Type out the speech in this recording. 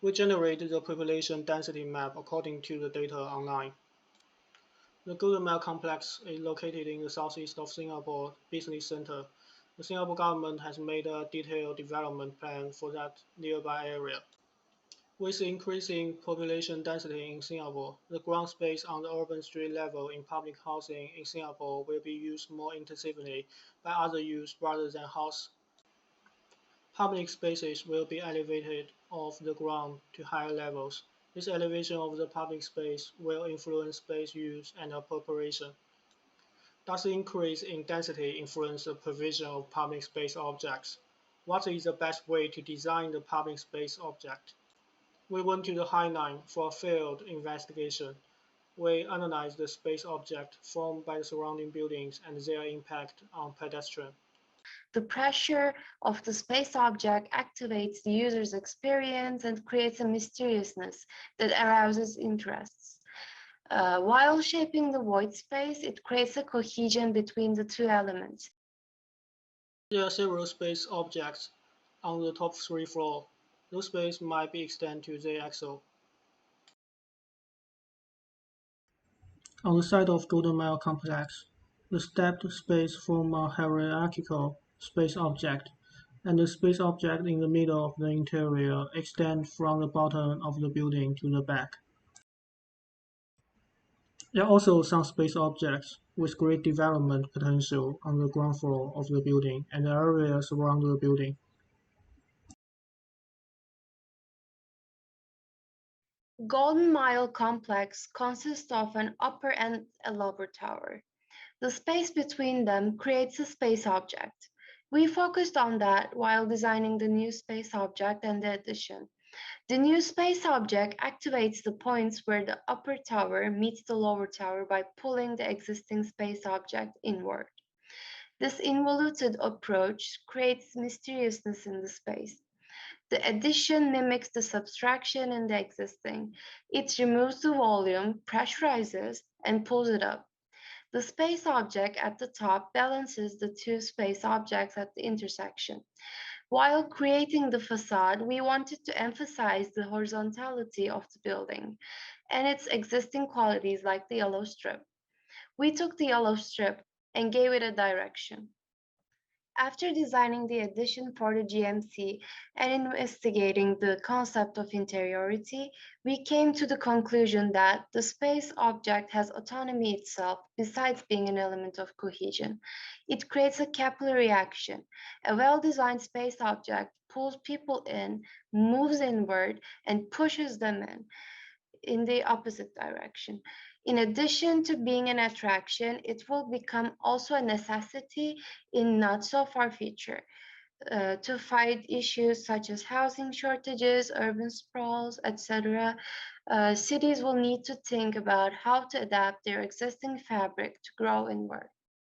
We generate the population density map according to the data online. The Golden Mile complex is located in the southeast of Singapore Business Center. The Singapore government has made a detailed development plan for that nearby area. With increasing population density in Singapore, the ground space on the urban street level in public housing in Singapore will be used more intensively by other use rather than house. Public spaces will be elevated off the ground to higher levels. This elevation of the public space will influence space use and appropriation. Does the increase in density influence the provision of public space objects? What is the best way to design the public space object? We went to the Hainan for a field investigation. We analyzed the space object formed by the surrounding buildings and their impact on pedestrians. The pressure of the space object activates the user's experience and creates a mysteriousness that arouses interests. While shaping the void space, it creates a cohesion between the two elements. There are several space objects on the top three floors. Those spaces might be extended to the axle. On the side of Golden Mile complex, the stepped space form a hierarchical space object, and the space object in the middle of the interior extends from the bottom of the building to the back. There are also some space objects with great development potential on the ground floor of the building and the areas around the building. Golden Mile complex consists of an upper and a lower tower. The space between them creates a space object. We focused on that while designing the new space object and the addition. The new space object activates the points where the upper tower meets the lower tower by pulling the existing space object inward. This involuted approach creates mysteriousness in the space. The addition mimics the subtraction in the existing. It removes the volume, pressurizes, and pulls it up. The space object at the top balances the two space objects at the intersection. While creating the facade, we wanted to emphasize the horizontality of the building and its existing qualities like the yellow strip. We took the yellow strip and gave it a direction. After designing the addition for the GMC and investigating the concept of interiority, we came to the conclusion that the space object has autonomy itself besides being an element of cohesion. It creates a capillary action. A well-designed space object pulls people in, moves inward, and pushes them in the opposite direction. In addition to being an attraction, it will become also a necessity in not so far future to fight issues such as housing shortages, urban sprawls, etc. Cities will need to think about how to adapt their existing fabric to grow inward.